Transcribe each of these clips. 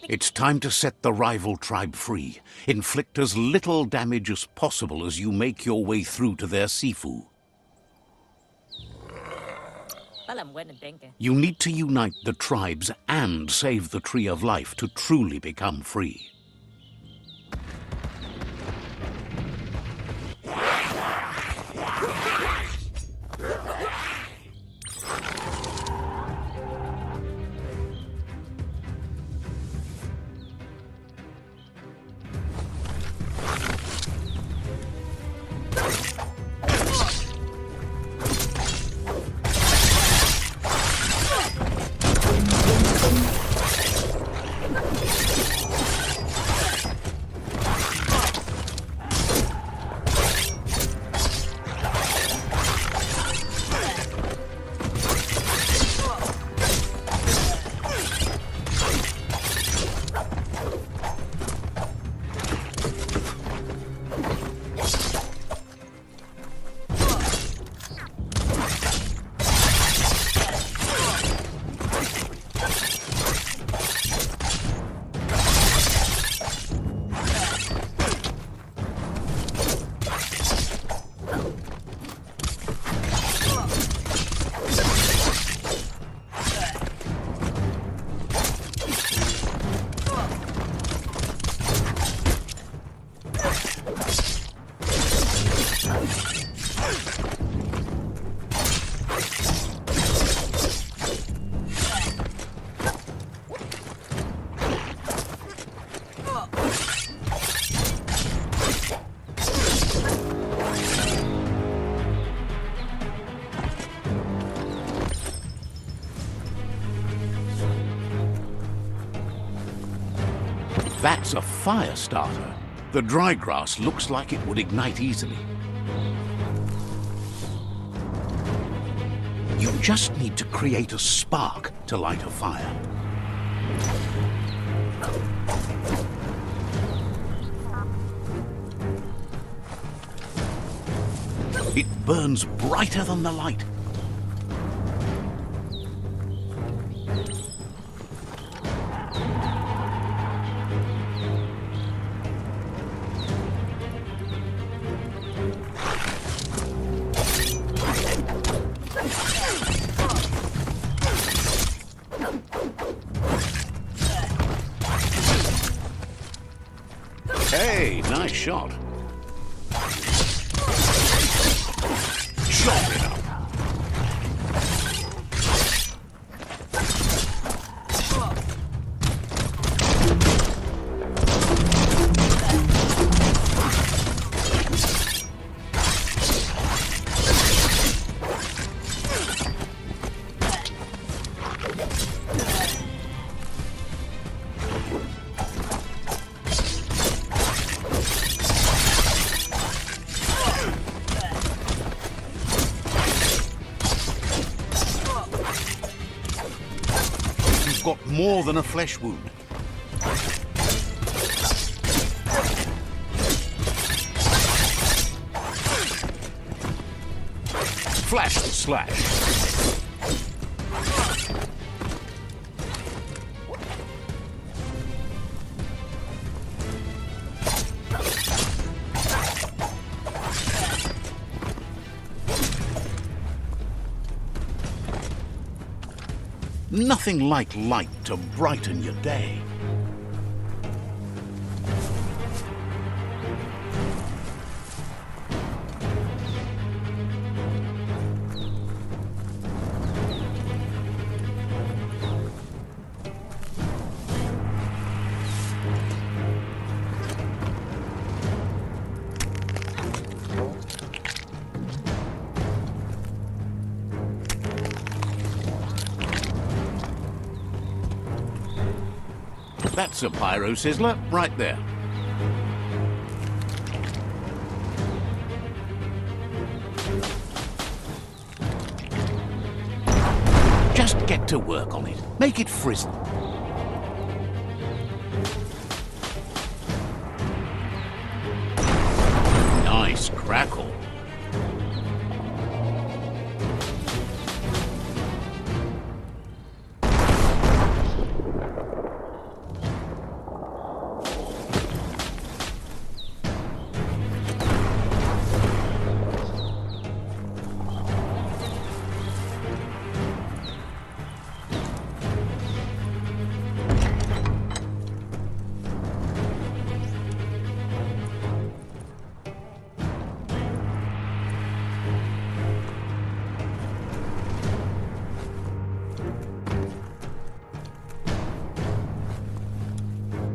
It's time to set the rival tribe free. Inflict as little damage as possible as you make your way through to their Sifu. You need to unite the tribes and save the Tree of Life to truly become free. That's a fire starter. The dry grass looks like it would ignite easily. You just need to create a spark to light a fire. It burns brighter than the light. Hey, nice shot. Chop it up. got more than a flesh wound. Flash and slash. Nothing like light to brighten your day. That's a pyro sizzler right there. Just get to work on it. Make it frizzle. Nice crackle.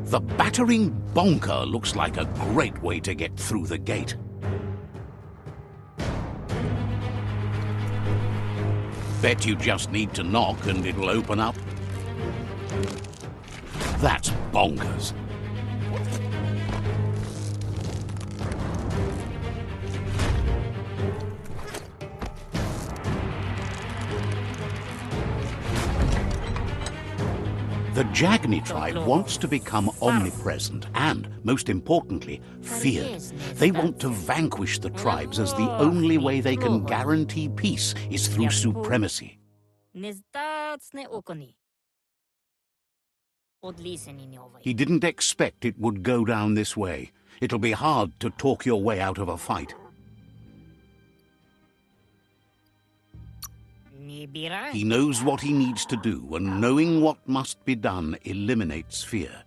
The battering bonker looks like a great way to get through the gate. Bet you just need to knock and it'll open up. That's bonkers. The Jagni tribe wants to become omnipresent and, most importantly, feared. They want to vanquish the tribes as the only way they can guarantee peace is through supremacy. He didn't expect it would go down this way. It'll be hard to talk your way out of a fight. He knows what he needs to do, and knowing what must be done eliminates fear.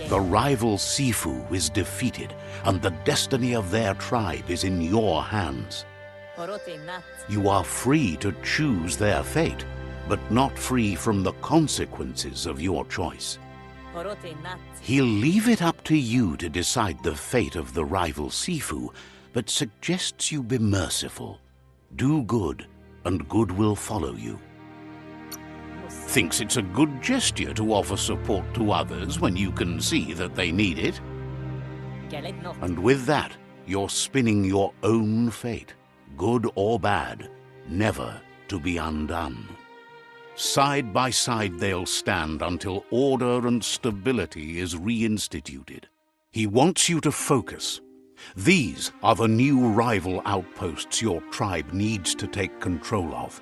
The rival Sifu is defeated, and the destiny of their tribe is in your hands. You are free to choose their fate, but not free from the consequences of your choice. He'll leave it up to you to decide the fate of the rival Sifu, but suggests you be merciful. Do good, and good will follow you. Thinks it's a good gesture to offer support to others when you can see that they need it. And with that, you're spinning your own fate, good or bad, never to be undone. Side by side they'll stand until order and stability is reinstituted. He wants you to focus. These are the new rival outposts your tribe needs to take control of.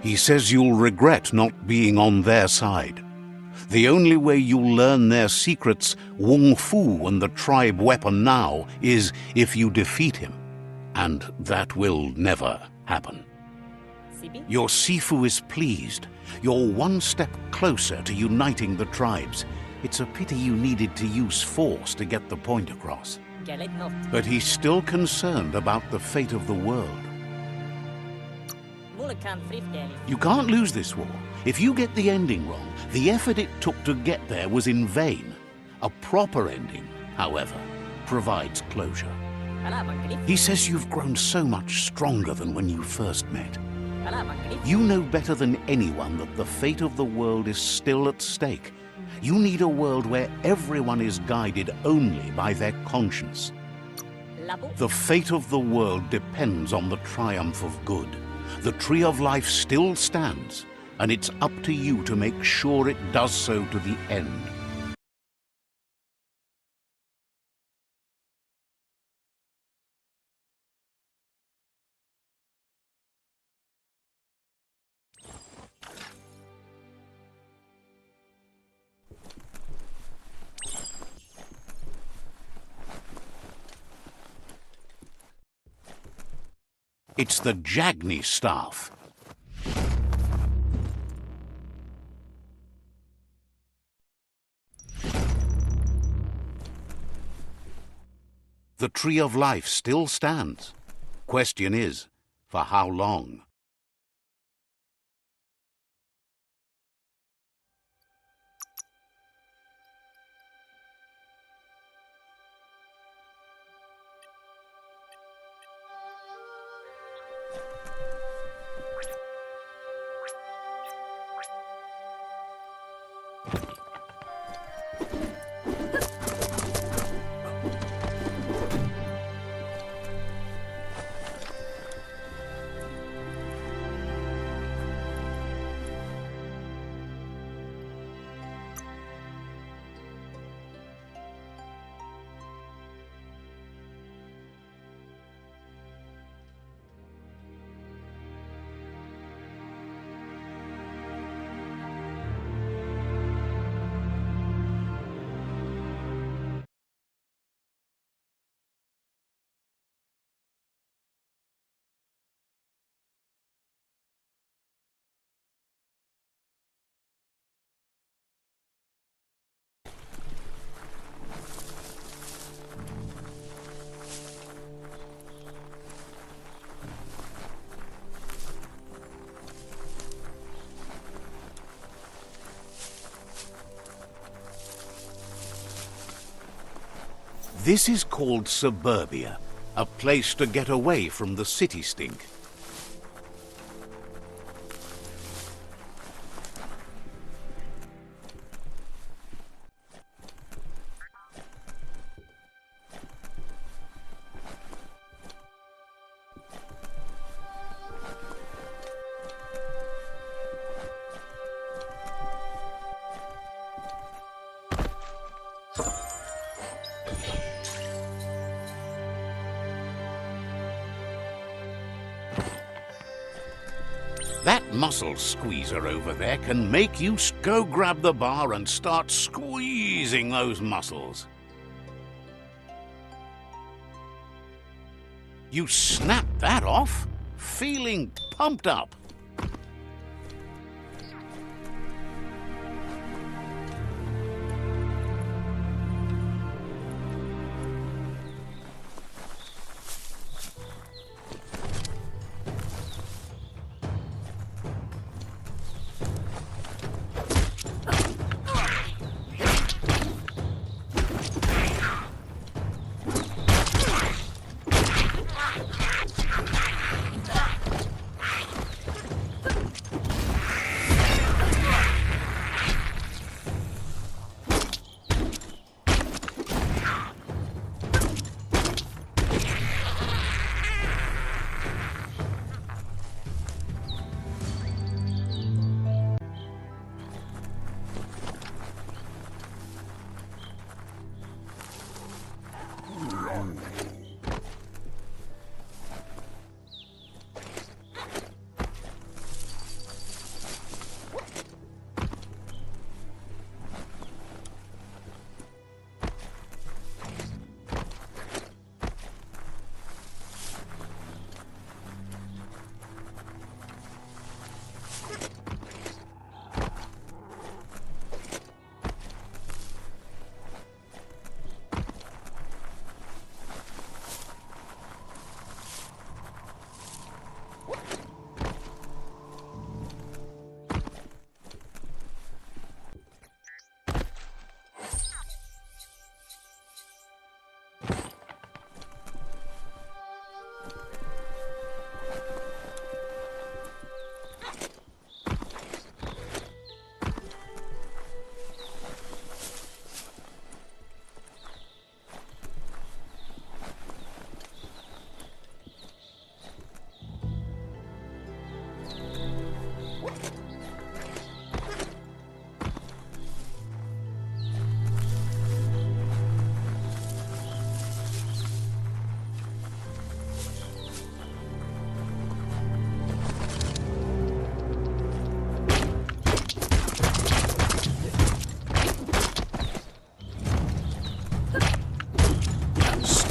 He says you'll regret not being on their side. The only way you'll learn their secrets, Wung Fu and the tribe weapon now, is if you defeat him. And that will never happen. Your Sifu is pleased. You're one step closer to uniting the tribes. It's a pity you needed to use force to get the point across. But he's still concerned about the fate of the world. You can't lose this war. If you get the ending wrong, the effort it took to get there was in vain. A proper ending, however, provides closure. He says you've grown so much stronger than when you first met. You know better than anyone that the fate of the world is still at stake. You need a world where everyone is guided only by their conscience. The fate of the world depends on the triumph of good. The Tree of Life still stands, and it's up to you to make sure it does so to the end. It's the Jagni staff. The Tree of Life still stands. Question is, for how long? This is called suburbia, a place to get away from the city stink. That muscle squeezer over there can make you go grab the bar and start squeezing those muscles. You snap that off, feeling pumped up.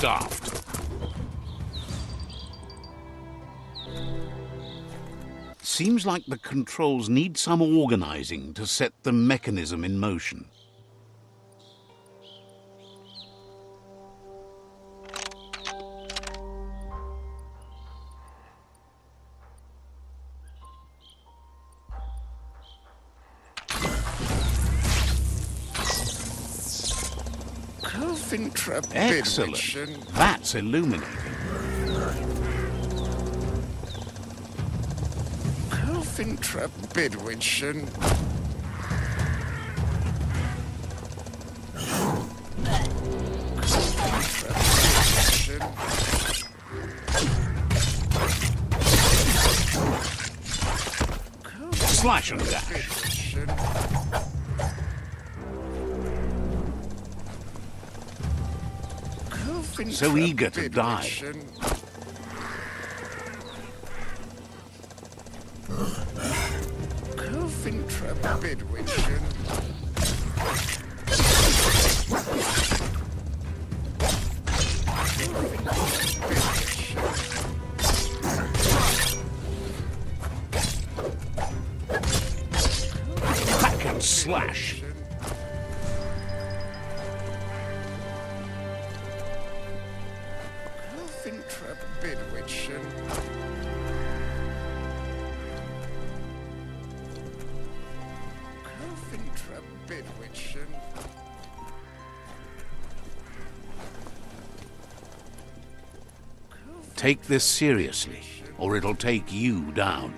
daft. Seems like the controls need some organizing to set the mechanism in motion. Excellent. That's illuminating. Bidwidgeon. Slash and dash. So eager to die. Bidwidgeon. Hack and slash. Bidwidgeon. Bidwidgeon. Take this seriously, or it'll take you down.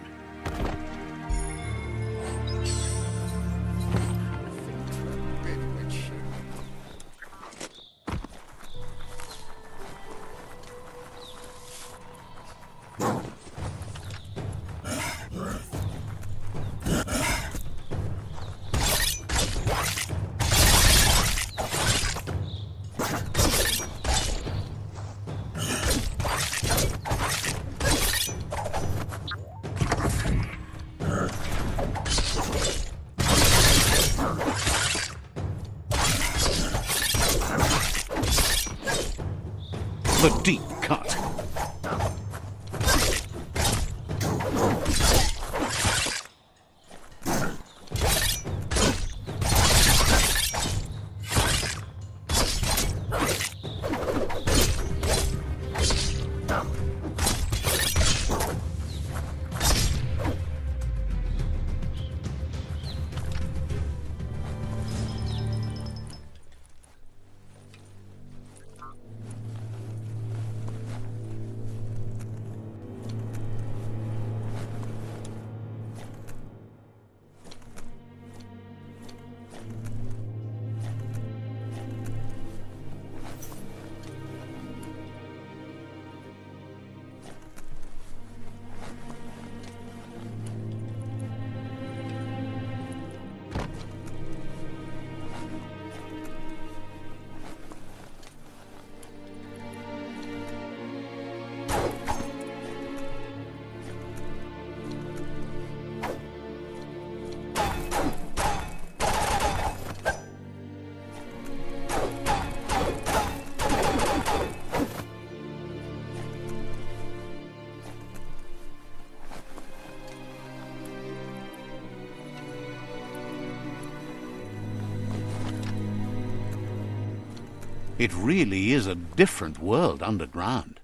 The deep cut. It really is a different world underground.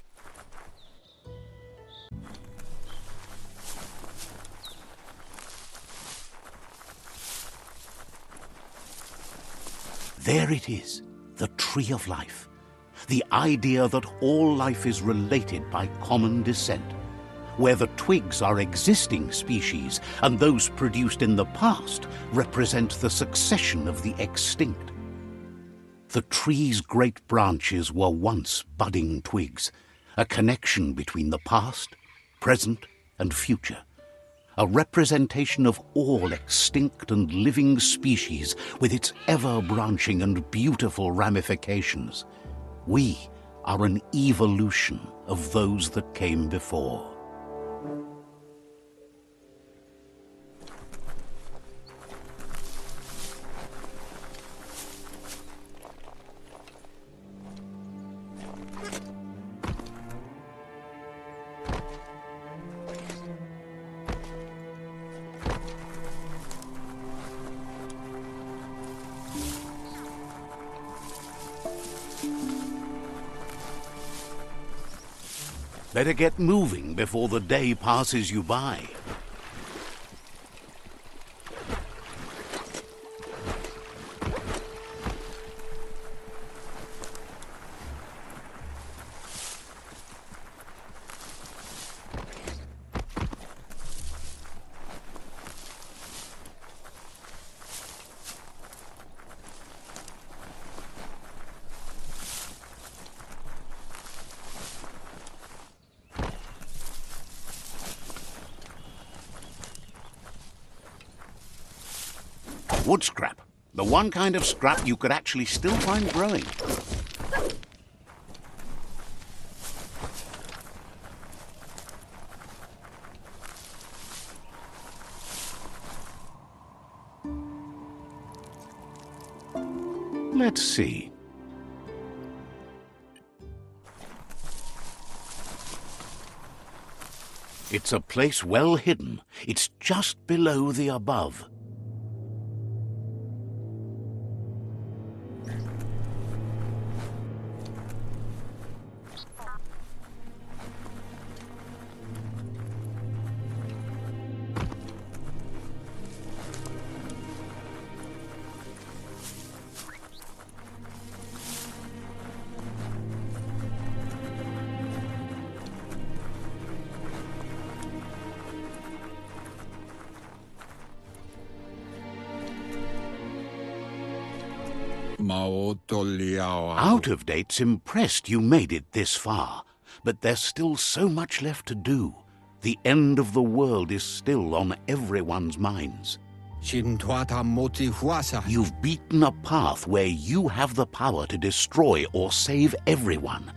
There it is, the tree of life. The idea that all life is related by common descent, where the twigs are existing species and those produced in the past represent the succession of the extinct. The tree's great branches were once budding twigs, a connection between the past, present, and future, a representation of all extinct and living species with its ever-branching and beautiful ramifications. We are an evolution of those that came before. Better get moving before the day passes you by. Wood scrap. The one kind of scrap you could actually still find growing. Let's see. It's a place well hidden. It's just below the above. Out of Date's impressed you made it this far, but there's still so much left to do. The end of the world is still on everyone's minds. You've beaten a path where you have the power to destroy or save everyone.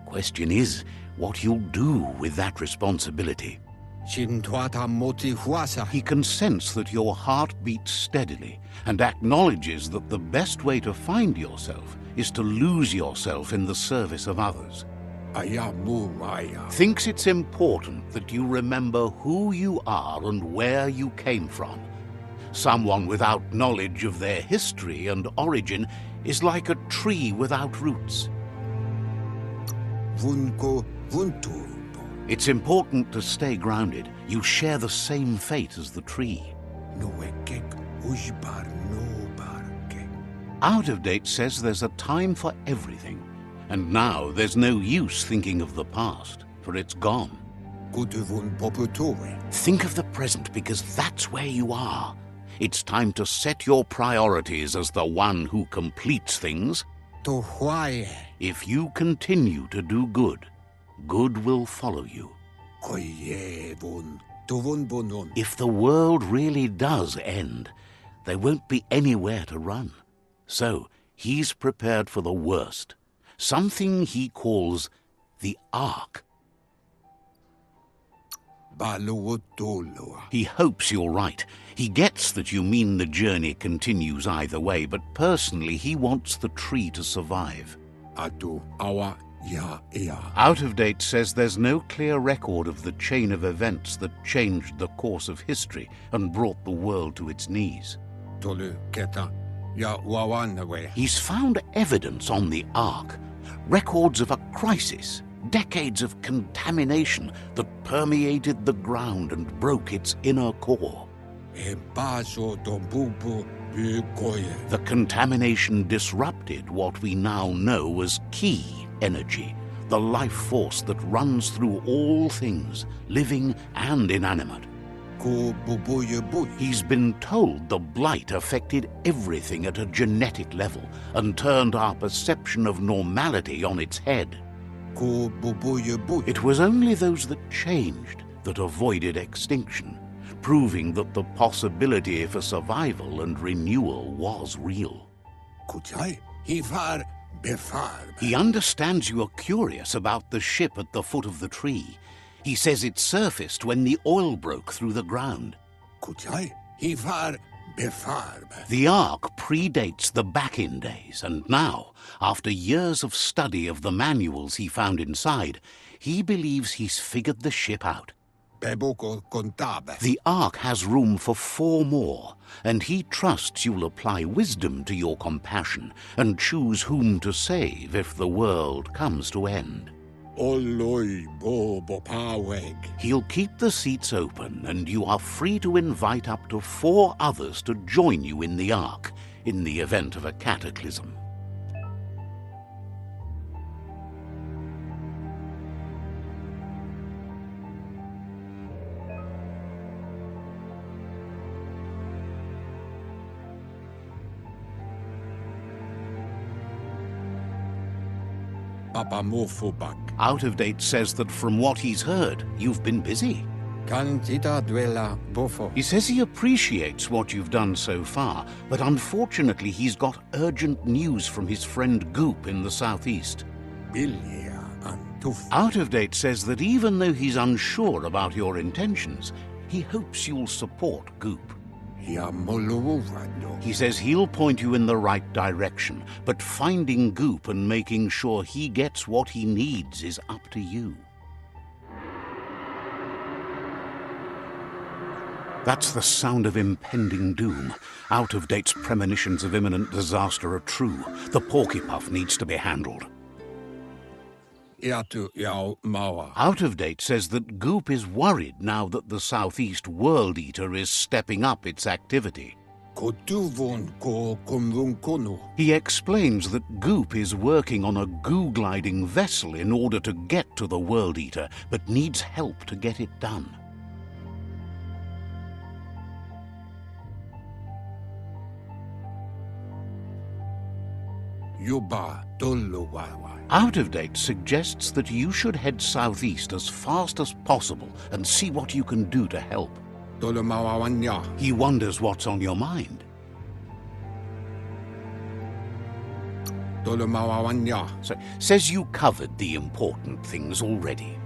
Question is, what you'll do with that responsibility. He can sense that your heart beats steadily and acknowledges that the best way to find yourself is to lose yourself in the service of others. Thinks it's important that you remember who you are and where you came from. Someone without knowledge of their history and origin is like a tree without roots. It's important to stay grounded. You share the same fate as the tree. Out of Date says there's a time for everything, and now there's no use thinking of the past, for it's gone. Think of the present, because that's where you are. It's time to set your priorities as the one who completes things. If you continue to do good, good will follow you. If the world really does end, there won't be anywhere to run. So he's prepared for the worst, something he calls the Ark. He hopes you're right. He gets that you mean the journey continues either way, but personally he wants the tree to survive. Out of Date says there's no clear record of the chain of events that changed the course of history and brought the world to its knees. He's found evidence on the Ark, records of a crisis, decades of contamination that permeated the ground and broke its inner core. The contamination disrupted what we now know as Ki energy, the life force that runs through all things, living and inanimate. He's been told the blight affected everything at a genetic level and turned our perception of normality on its head. It was only those that changed that avoided extinction, proving that the possibility for survival and renewal was real. He understands you are curious about the ship at the foot of the tree. He says it surfaced when the oil broke through the ground. The Ark predates the back-in days, and now, after years of study of the manuals he found inside, he believes he's figured the ship out. Beboko contabe. The Ark has room for 4 more, and he trusts you'll apply wisdom to your compassion and choose whom to save if the world comes to end. Oloi bobo paweg. He'll keep the seats open, and you are free to invite up to 4 others to join you in the Ark in the event of a cataclysm. Papa mofobak. Out of Date says that from what he's heard, you've been busy. Cantita duela bofo. He says he appreciates what you've done so far, but unfortunately he's got urgent news from his friend Goop in the southeast. Bilia antuf. Out of Date says that even though he's unsure about your intentions, he hopes you'll support Goop. Ya molovado. He says he'll point you in the right direction, but finding Goop and making sure he gets what he needs is up to you. That's the sound of impending doom. Out of Date's premonitions of imminent disaster are true. The Porkypuff needs to be handled. Iatu yao mawa. Out of Date says that Goop is worried now that the Southeast World Eater is stepping up its activity. Kotuvon ko konvunkono. He explains that Goop is working on a goo-gliding vessel in order to get to the World Eater, but needs help to get it done. Yuba tolo wawa. Out of Date suggests that you should head southeast as fast as possible and see what you can do to help. Tolo mawawanya. He wonders what's on your mind. Tolo mawawanya. So, says you covered the important things already.